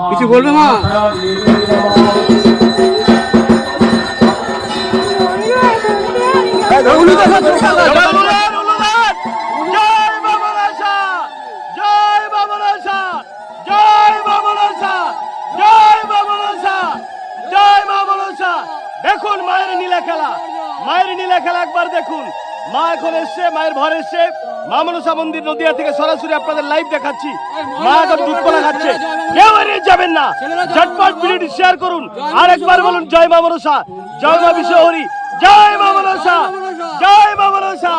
কিছু বলবে মা? দেখুন মায়ের নীলা খেলা, মায়ের নীলা খেলা একবার দেখুন। মা এখন এসছে, মায়ের ভর এসছে। মা মনসা মন্দির নদিয়া থেকে সরাসরি আপনাদের লাইভ দেখাচ্ছি। মা এখন দুধ কলা খাচ্ছে, কেউ এড়িয়ে যাবেন না। ঝটপট ভিডিওটি শেয়ার করুন, আর একবার বলুন জয় মা মনসা, জয় মা বিশ্বহরি, জয় মা মনসা, জয় মা মনসা,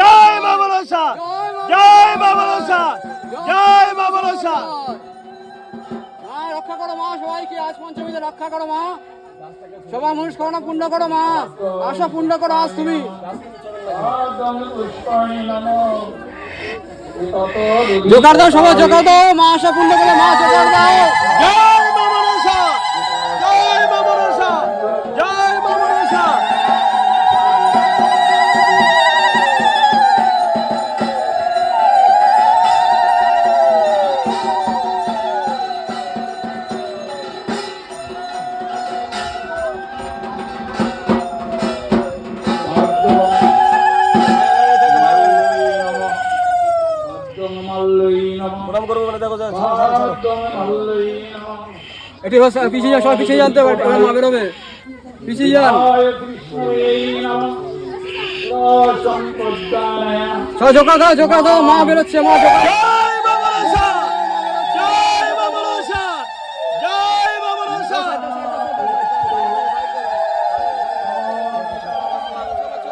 জয় মা মনসা, জয় মা মনসা, জয় মা মনসা। রক্ষা করো মা, সবাইকে আজ পঞ্চমীতে রক্ষা করো মা। সবাই মনস্কামনা পূর্ণ করো মা, আশা পূর্ণ করো আজ তুমি। জোগাড় দাও সবাই, জোগাড় দাও মা, আশা পূর্ণ করে মা, জোগাড় দাও। জয় মা মনসা, জয় মা মনসা, জয় মা মনসা। প্রণাম করবো বলে দেখো, এটি পিছিয়ে যান, সবাই পিছিয়ে জানতে হবে, মা বেরোবে, পিছিয়ে যান সবাই। জোকা দাও, জোকা দাও, মা বেরোচ্ছে, মা জোকা। জয় মা মনসা, জয় মা মনসা, জয় মা মনসা,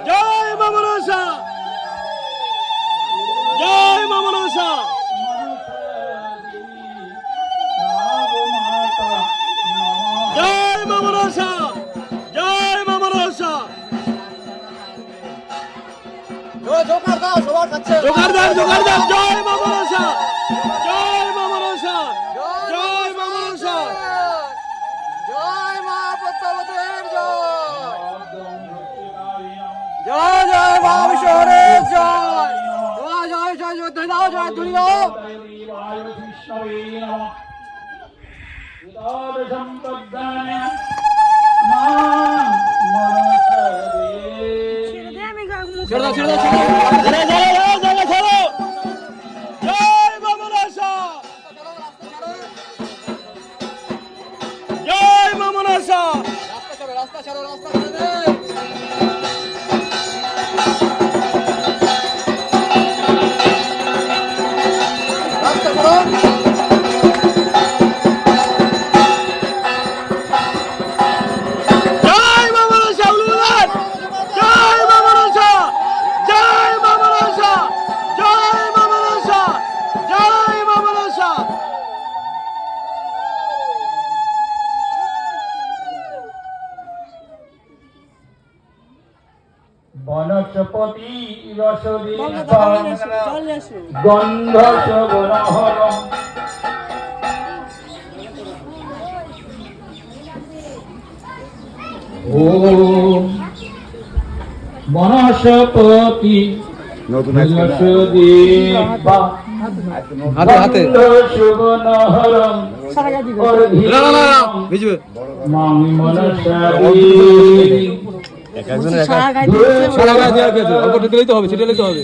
জয় মা মনসা, জয় মা মনসা। জয় মা মনসা, জয় মা মনসা। জোকার দাও, সবার কাছে জোগাড় দান, জোগাড় দান। জয় মা মনসা, জয় মা মনসা, জয় মা মনসা। জয় মা পদ্মাবতীর জয়, জয় জয় মা বিশ্বহরের জয়, জয় জয় জয় জয় দাও, জয় ধুলি দাও। ছেড়ে দাও, ছেড়ে দাও, ছেড়ে দাও। জয় মা মনসা, জয় মা মনসা। রাস্তা ছাড়ো, রাস্তা ছাড়ো, রাস্তা ছেড়ে দে। রাস্তা ছাড়ো। জয় মা মনসা, উলুলাট। জয় মা মনসা, জয় মা মনসা, জয় মা মনসা, জয় মা মনসা। বনস্পতি গন্ধ শোভনহরম ওম বনস্পতি যশোদেবা হাতে হাতে শোভনহরম ভিজবে মাং মনসাদেবী সারা গায়ে দিয়ে অল্প দিলেই তো হবে, ছিটে দিলেই তো হবে।